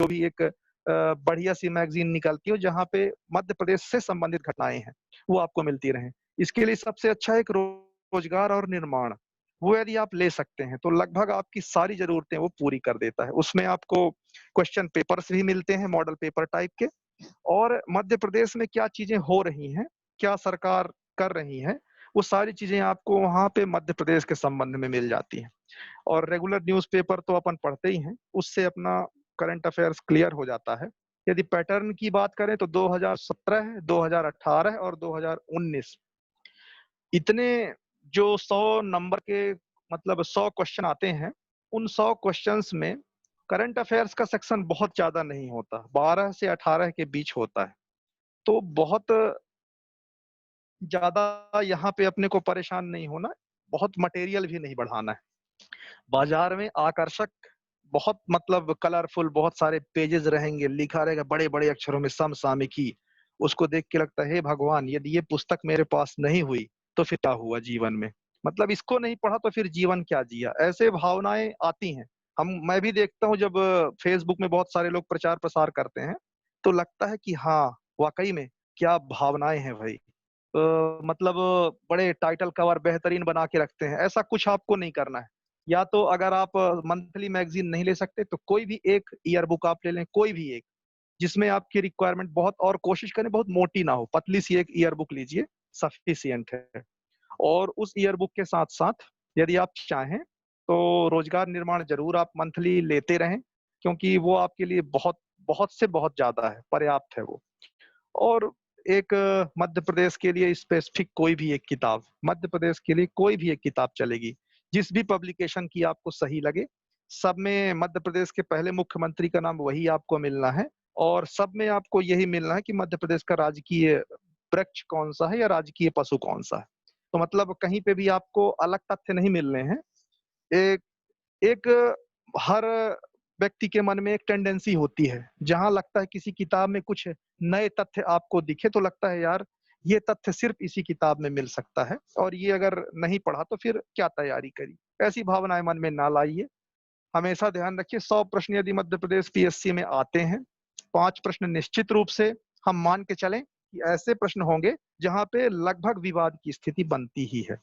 जो भी एक बढ़िया सी मैगजीन निकलती हो जहाँ पे मध्य प्रदेश से संबंधित घटनाएं हैं वो आपको मिलती रहें। इसके लिए सबसे अच्छा एक रोजगार और निर्माण, वो यदि आप ले सकते हैं तो लगभग आपकी सारी जरूरतें वो पूरी कर देता है। उसमें आपको क्वेश्चन पेपर्स भी मिलते हैं मॉडल पेपर टाइप के, और मध्य प्रदेश में क्या चीजें हो रही हैं, क्या सरकार कर रही है, वो सारी चीजें आपको वहां पे मध्य प्रदेश के संबंध में मिल जाती हैं। और रेगुलर न्यूज़पेपर तो अपन पढ़ते ही हैं, उससे अपना करंट अफेयर्स क्लियर हो जाता है। यदि पैटर्न की बात करें तो 2017, 2018 और 2019 इतने जो 100 नंबर के मतलब 100 क्वेश्चन आते हैं, उन 100 क्वेश्चंस में करंट अफेयर्स का सेक्शन बहुत ज्यादा नहीं होता, 12 से 18 के बीच होता है। तो बहुत ज्यादा यहाँ पे अपने को परेशान नहीं होना, बहुत मटेरियल भी नहीं बढ़ाना है। बाजार में आकर्षक, बहुत मतलब कलरफुल बहुत सारे पेजेस रहेंगे, लिखा रहेगा बड़े बड़े अक्षरों में समसामयिकी। उसको देख के लगता है हे भगवान, यदि ये पुस्तक मेरे पास नहीं हुई तो फिर क्या हुआ जीवन में, मतलब इसको नहीं पढ़ा तो फिर जीवन क्या जिया, ऐसे भावनाएं आती हैं। मैं भी देखता हूँ जब फेसबुक में बहुत सारे लोग प्रचार प्रसार करते हैं, तो लगता है कि हाँ वाकई में क्या भावनाएं हैं भाई। मतलब बड़े टाइटल कवर बेहतरीन बना के रखते हैं, ऐसा कुछ आपको नहीं करना है। या तो अगर आप मंथली मैगजीन नहीं ले सकते तो कोई भी एक ईयर बुक आप ले लें, कोई भी एक जिसमें आपकी रिक्वायरमेंट बहुत, और कोशिश करें बहुत मोटी ना हो, पतली सी एक ईयर बुक लीजिए, सफिशियंट है। और उस ईयर बुक के साथ साथ यदि आप चाहें तो रोजगार निर्माण जरूर आप मंथली लेते रहें, क्योंकि वो आपके लिए बहुत बहुत से बहुत ज्यादा है, पर्याप्त है वो। और एक मध्य प्रदेश के लिए स्पेसिफिक कोई भी एक किताब, मध्य प्रदेश के लिए कोई भी एक किताब चलेगी, जिस भी पब्लिकेशन की आपको सही लगे। सब में मध्य प्रदेश के पहले मुख्यमंत्री का नाम वही आपको मिलना है, और सब में आपको यही मिलना है कि मध्य प्रदेश का राजकीय वृक्ष कौन सा है या राजकीय पशु कौन सा है। तो मतलब कहीं पे भी आपको अलग तथ्य नहीं मिलने हैं। एक एक हर व्यक्ति के मन में एक टेंडेंसी होती है, जहां लगता है किसी किताब में कुछ नए तथ्य आपको दिखे तो लगता है यार ये तथ्य सिर्फ इसी किताब में मिल सकता है, और ये अगर नहीं पढ़ा तो फिर क्या तैयारी करी। ऐसी भावनाएं मन में ना लाइए। हमेशा ध्यान रखिए 100 प्रश्न यदि मध्य प्रदेश पीएससी में आते हैं, 5 प्रश्न निश्चित रूप से हम मान के चलें कि ऐसे प्रश्न होंगे जहां पे लगभग विवाद की स्थिति बनती ही है।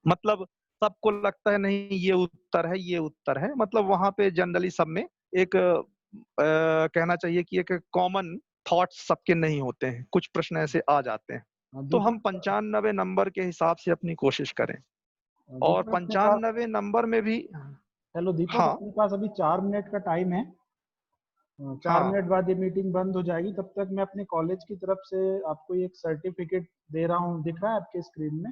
मतलब सबको लगता है नहीं ये उत्तर है, ये उत्तर है, मतलब वहां पे जनरली सब में एक कहना चाहिए कि एक कॉमन थॉट्स सबके नहीं होते हैं, कुछ प्रश्न ऐसे आ जाते हैं। तो हम दीपक 95 नंबर के हिसाब से अपनी कोशिश करें, और दीपक अपने पास 95 नंबर में भी। हेलो दीपक, हाँ अपने पास अभी 4 मिनट का टाइम है। 4 मिनट हाँ, बाद ये मीटिंग बंद हो जाएगी, तब तक मैं अपने कॉलेज की तरफ से आपको एक सर्टिफिकेट दे रहा हूँ, दिख रहा है आपके स्क्रीन में?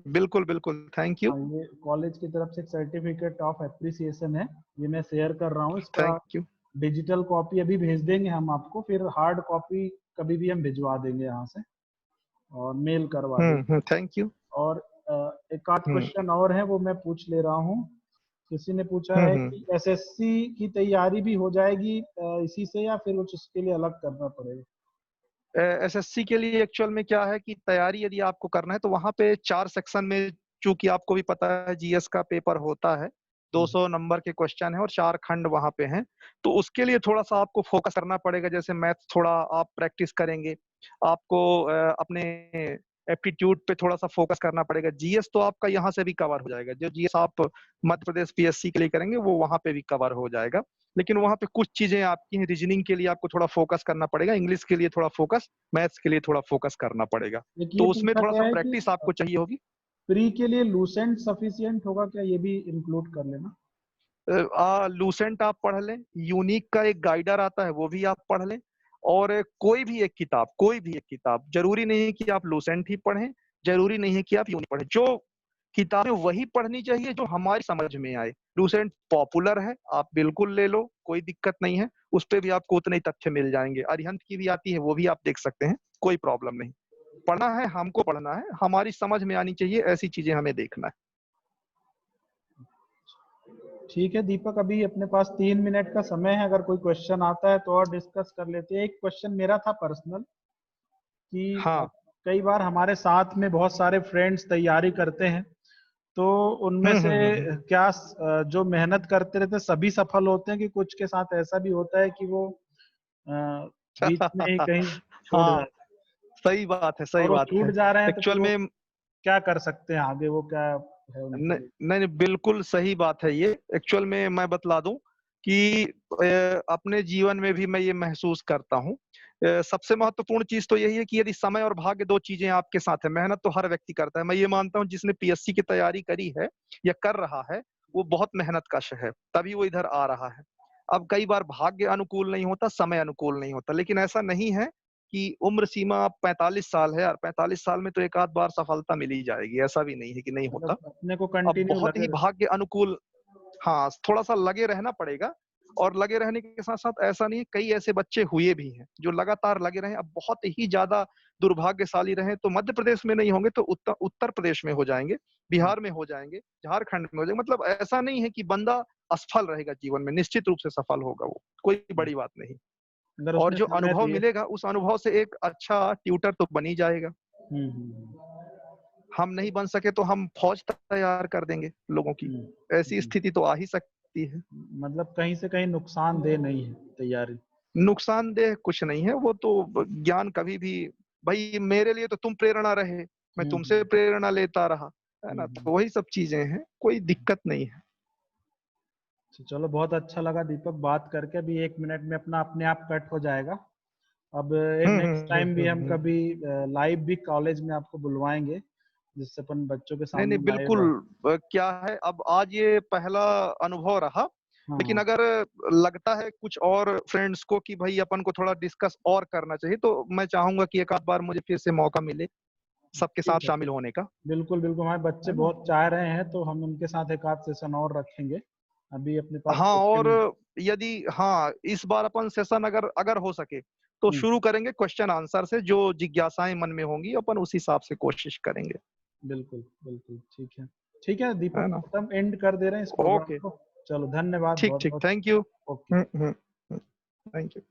बिल्कुल बिल्कुल, थैंक यू। हाँ, ये कॉलेज की तरफ से एक सर्टिफिकेट ऑफ एप्रिसिएशन है, ये मैं शेयर कर रहा हूँ। इसका थैंक यू। डिजिटल कॉपी अभी भेज देंगे हम आपको, फिर हार्ड कॉपी कभी भी हम भिजवा देंगे यहाँ से और मेल करवा देंगे। Thank you. और एक आध हम्म क्वेश्चन और है, वो मैं पूछ ले रहा हूँ। किसी ने पूछा है हम्म। कि एसएससी की तैयारी भी हो जाएगी इसी से, या फिर कुछ इसके लिए अलग करना पड़ेगा? एसएससी के लिए एक्चुअल में क्या है कि तैयारी यदि आपको करना है तो वहां पे 4 सेक्शन में, चूंकि आपको भी पता है जीएस का पेपर होता है, 200 नंबर के क्वेश्चन है और 4 खंड वहां पे हैं। तो उसके लिए थोड़ा सा आपको फोकस करना पड़ेगा, जैसे मैथ्स थोड़ा आप प्रैक्टिस करेंगे, आपको अपने एप्टीट्यूड पे थोड़ा सा फोकस करना पड़ेगा। जीएस तो आपका यहाँ से भी कवर हो जाएगा, जो जीएस आप मध्य प्रदेश पीएससी के लिए करेंगे वो वहां पे भी कवर हो जाएगा। लेकिन वहां पे कुछ चीजें आपकी हैं, रीजनिंग के लिए आपको थोड़ा फोकस करना पड़ेगा, इंग्लिश के लिए थोड़ा फोकस, मैथ्स के लिए थोड़ा फोकस करना पड़ेगा। एक ये तो उसमें पूछा थोड़ा सा गया है कि प्रैक्टिस आपको चाहिए होगी। प्री के लिए लूसेंट सफिशियंट होगा क्या, ये भी इंक्लूड कर लेना? लूसेंट आप पढ़ लें, यूनिक का एक गाइडर आता है वो भी आप पढ़ लें, और कोई भी एक किताब, कोई भी एक किताब, जरूरी नहीं है कि आप लूसेंट ही पढ़ें, जरूरी नहीं है कि आप यूनिक पढ़ें, जो किताबें वही पढ़नी चाहिए जो हमारी समझ में आए। लूसेंट पॉपुलर है, आप बिल्कुल ले लो, कोई दिक्कत नहीं है, उस पे भी आपको उतने ही तथ्य मिल जाएंगे। अरिहंत की भी आती है, वो भी आप देख सकते हैं, कोई प्रॉब्लम नहीं। पढ़ना है हमको, पढ़ना है, हमारी समझ में आनी चाहिए, ऐसी चीजें हमें देखना है। ठीक है दीपक, अभी अपने पास 3 मिनट का समय है, अगर कोई क्वेश्चन आता है तो और डिस्कस कर लेते हैं। एक क्वेश्चन मेरा था पर्सनल कि हाँ कई बार हमारे साथ में बहुत सारे फ्रेंड्स तैयारी करते हैं, तो उनमें से हम्म। क्या जो मेहनत करते रहते हैं सभी सफल होते हैं कि कुछ के साथ ऐसा भी होता है कि वो अ, बीच में ही कहीं छूट हाँ, जाता है, सही बात है, सही और वो बात छूट है। जा रहे हैं तो फिर एक्चुअल वो में क्या कर सकते हैं आगे, वो क्या है उनके नहीं, लिए? नहीं, बिल्कुल सही बात है ये। एक्चुअल में मैं बतला दूं कि अपने जीवन में भी मैं ये महसूस करता हूँ। सबसे महत्वपूर्ण चीज तो यही है कि यदि समय और भाग्य दो चीजें आपके साथ है, मेहनत तो हर व्यक्ति करता है। मैं ये मानता हूँ जिसने पीएससी की तैयारी करी है या कर रहा है, वो बहुत मेहनत कश है, तभी वो इधर आ रहा है। अब कई बार भाग्य अनुकूल नहीं होता, समय अनुकूल नहीं होता, लेकिन ऐसा नहीं है कि उम्र सीमा 45 साल है यार, 45 साल में तो एक आध बार सफलता मिल ही जाएगी, ऐसा भी नहीं है कि नहीं होता। मतलब अपने को अब कंटिन्यू बहुत लगे ही भाग्य अनुकूल, हाँ, थोड़ा-सा लगे रहना पड़ेगा। और लगे रहने के साथ-साथ ऐसा नहीं है, कई ऐसे बच्चे हुए भी हैं, जो लगातार लगे रहे। अब बहुत ही ज़्यादा दुर्भाग्यशाली रहे तो मध्य प्रदेश में नहीं होंगे तो उत्तर प्रदेश में हो जाएँगे, बिहार में हो जाएँगे, झारखंड में हो जाएँगे। मतलब ऐसा नहीं है कि बंदा असफल रहेगा जीवन में, निश्चित रूप से सफल होगा वो, कोई बड़ी बात नहीं। अगर और उसने जो समय अनुभव दिए। मिलेगा, उस अनुभव से एक अच्छा ट्यूटर तो बन ही जाएगा। हम्म। हम नहीं बन सके तो हम फौज तैयार कर देंगे लोगों की। हम्म। ऐसी हम्म। स्थिति तो आ ही सकती है। मतलब कहीं से कहीं नुकसानदेह नहीं है तैयारी। नुकसानदेह कुछ नहीं है, वो तो ज्ञान कभी भी, भाई मेरे लिए तो तुम प्रेरणा रहे, मैं तुमसे हम्म। प्रेरणा लेता रहा, है ना? हम्म। तो वही सब चीजें हैं, कोई दिक्कत नहीं है। तो चलो, बहुत अच्छा लगा दीपक बात करके। अभी 1 मिनट में अपना अपने आप कट हो जाएगा। अब एक हम्म नेक्स्ट हम्म टाइम भी हम्म हम हम्म। कभी लाइव भी कॉलेज में आपको बुलवाएंगे, जिससे अपन बच्चों के नहीं नहीं, सामने लाइव बिल्कुल। रह। क्या है, अब आज ये पहला अनुभव रहा, हाँ लेकिन हाँ। अगर लगता है कुछ और फ्रेंड्स को कि भाई अपन को थोड़ा डिस्कस और करना चाहिए, तो मैं चाहूंगा कि एक आध बार मुझे फिर से मौका मिले सबके साथ ठीक है, शामिल ठीक। होने का, बिल्कुल बिल्कुल, हमारे बच्चे है ना? बहुत चाह रहे हैं, तो हम उनके साथ एक आध सेशन और रखेंगे। अभी अपने पास हाँ, और क्वेश्चन। यदि हाँ, इस बार अपन सेशन अगर अगर हो सके तो शुरू करेंगे क्वेश्चन आंसर से, जो जिज्ञासाएं मन में होंगी अपन उस हिसाब से कोशिश करेंगे, बिल्कुल बिल्कुल, ठीक है। ठीक है है दीपक, ना? अब हम एंड कर दे रहे हैं इस प्रोग्राम ओके, को। चलो, धन्यवाद ठीक बहुत ठीक, बहुत। Thank you. Okay. Thank you.